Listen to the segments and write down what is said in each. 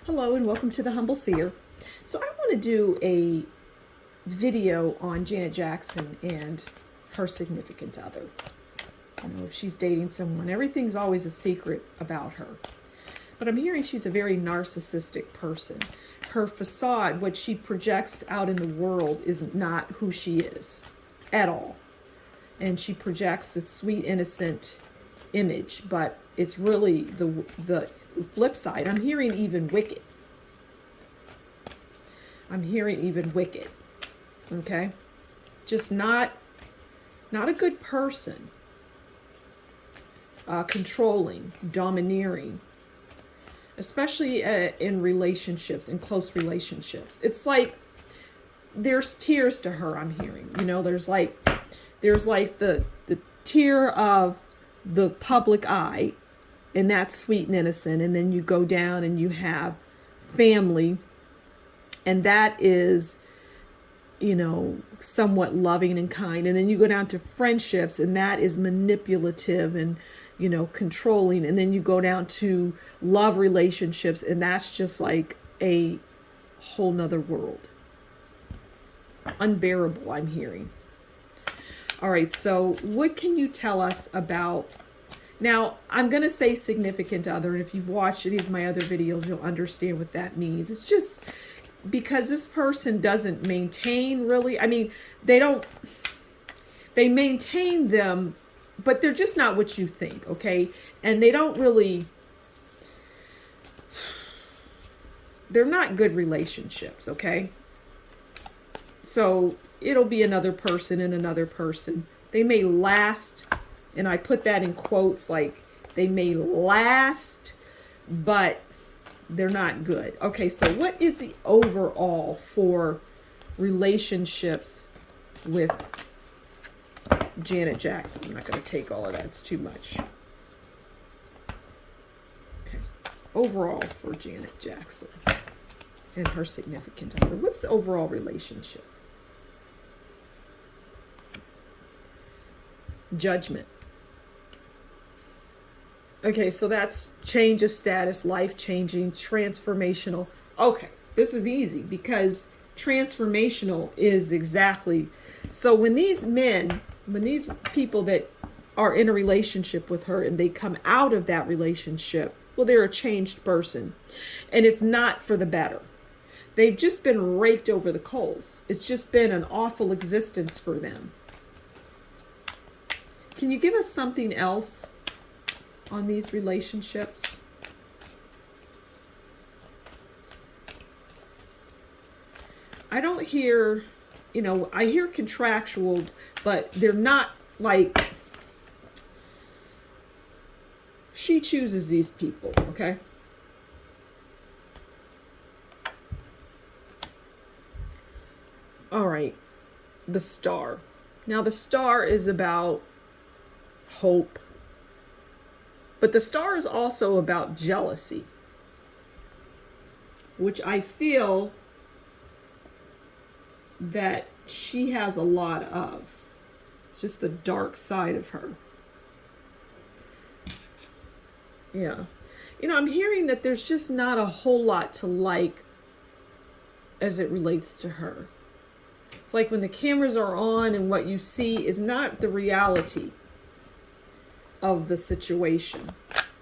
Hello and welcome to the Humble Seer. So I want to do a video on Janet Jackson and her significant other. If she's dating someone, everything's always a secret about her. But I'm hearing she's a very narcissistic person. Her facade, what she projects out in the world, is not who she is at all. And she projects this sweet, innocent image, but it's really the flip side. I'm hearing even wicked. Okay? Just not a good person. Controlling, domineering, especially in relationships, in close relationships. It's like there's tears to her, I'm hearing. There's like the tear of the public eye, and that's sweet and innocent, and then you go down and you have family, and that is somewhat loving and kind, and then you go down to friendships, and that is manipulative and controlling, and then you go down to love relationships, and that's just like a whole nother world. Unbearable, I'm hearing. All right, so what can you tell us about... Now, I'm going to say significant other, and if you've watched any of my other videos, you'll understand what that means. It's just because this person doesn't maintain, really. I mean, they maintain them, but they're just not what you think, okay? And they don't really... They're not good relationships, okay? So it'll be another person and another person. They may last... And I put that in quotes, like they may last, but they're not good. Okay, so what is the overall for relationships with Janet Jackson? I'm not going to take all of that. It's too much. Okay, overall for Janet Jackson and her significant other. What's the overall relationship? Judgment. Okay, so that's change of status, life-changing, transformational. Okay, this is easy because transformational is exactly... So when these people that are in a relationship with her and they come out of that relationship, well, they're a changed person. And it's not for the better. They've just been raked over the coals. It's just been an awful existence for them. Can you give us something else on these relationships? I don't hear, I hear contractual, but they're not like... She chooses these people, okay? All right, the Star. Now the Star is about hope. But the Star is also about jealousy, which I feel that she has a lot of. It's just the dark side of her. Yeah. I'm hearing that there's just not a whole lot to like as it relates to her. It's like when the cameras are on and what you see is not the reality of the situation,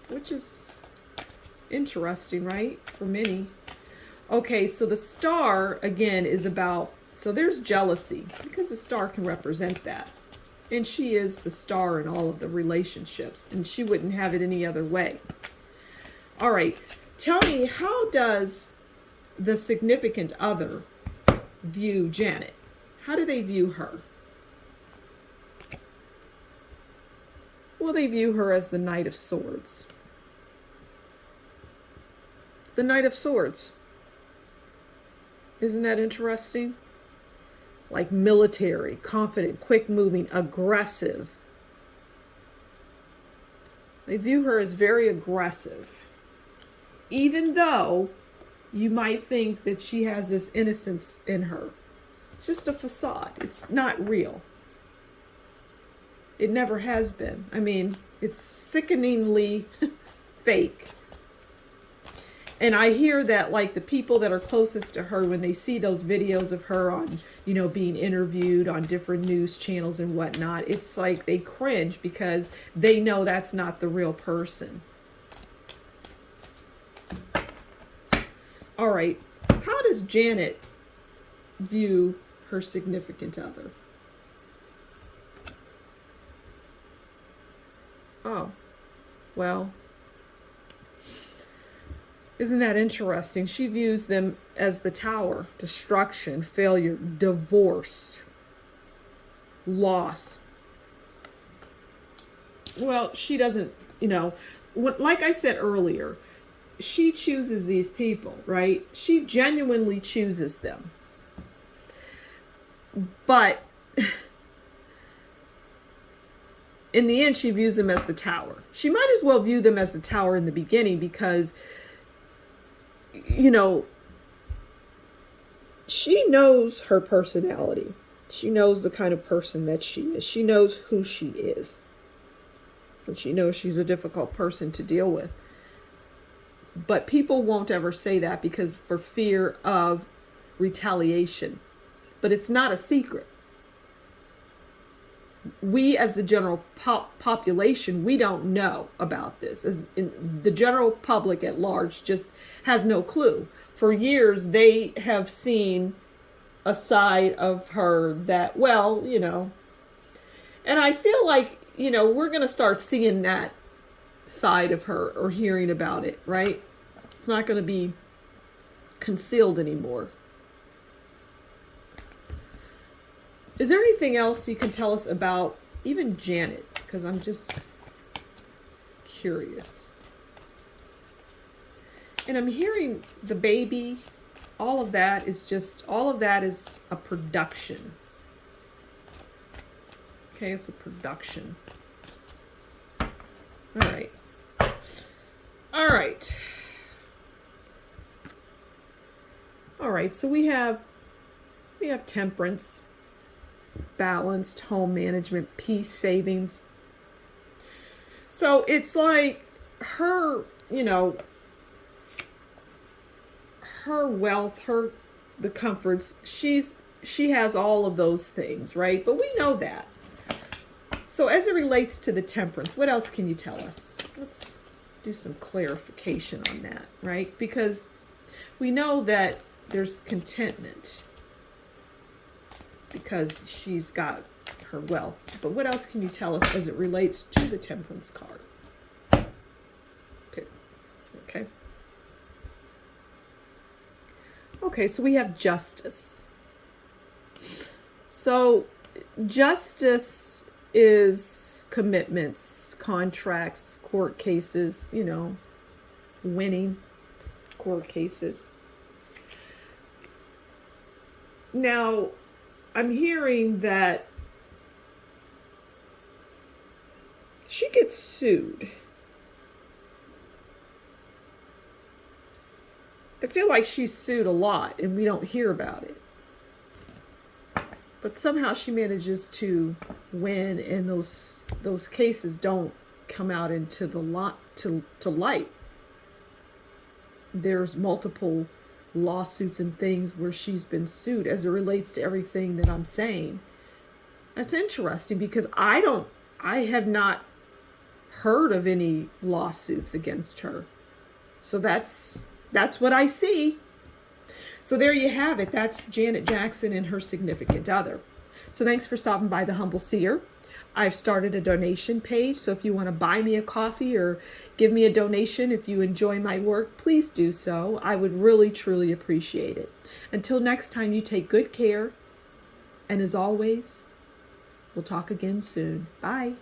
which is interesting, right? For many. Okay, so the Star, again, is about... So there's jealousy, because the Star can represent that. And she is the star in all of the relationships, and she wouldn't have it any other way. All right, tell me, how does the significant other view Janet? How do they view her? Well, they view her as the Knight of Swords. The Knight of Swords. Isn't that interesting? Like military, confident, quick-moving, aggressive. They view her as very aggressive. Even though you might think that she has this innocence in her. It's just a facade. It's not real. It never has been. I mean, it's sickeningly fake. And I hear that, like, the people that are closest to her, when they see those videos of her on, you know, being interviewed on different news channels and whatnot, it's like they cringe because they know that's not the real person. All right. How does Janet view her significant other? Oh, well, isn't that interesting? She views them as the tower, destruction, failure, divorce, loss. Well, she doesn't, you know, like I said earlier, she chooses these people, right? She genuinely chooses them. But in the end, she views them as the tower. She might as well view them as the tower in the beginning because, you know, she knows her personality. She knows the kind of person that she is. She knows who she is. And she knows she's a difficult person to deal with. But people won't ever say that because for fear of retaliation. But it's not a secret. We, as the general population, we don't know about this. As in, the general public at large just has no clue. For years, they have seen a side of her that, well, you know, and I feel like, you know, we're going to start seeing that side of her or hearing about it, right? It's not going to be concealed anymore. Is there anything else you can tell us about even Janet? Because I'm just curious. And I'm hearing the baby, all of that is a production. Okay, it's a production. All right. All right. All right, so we have temperance, balanced home management, peace, savings. So it's like her, you know, her wealth, the comforts, she has all of those things, right? But we know that. So as it relates to the temperance, what else can you tell us? Let's do some clarification on that, right? Because we know that there's contentment because she's got her wealth. But what else can you tell us as it relates to the temperance card? Okay. Okay, so we have justice. So justice is commitments, contracts, court cases, you know, winning court cases. Now, I'm hearing that she gets sued. I feel like she's sued a lot and we don't hear about it. But somehow she manages to win, and those cases don't come out into the to light. There's multiple lawsuits and things where she's been sued as it relates to everything that I'm saying. That's interesting because I have not heard of any lawsuits against her. So that's what I see. So there you have it. That's Janet Jackson and her significant other. So thanks for stopping by the Humble Seer. I've started a donation page, so if you want to buy me a coffee or give me a donation if you enjoy my work, please do so. I would really, truly appreciate it. Until next time, you take good care. And as always, we'll talk again soon. Bye.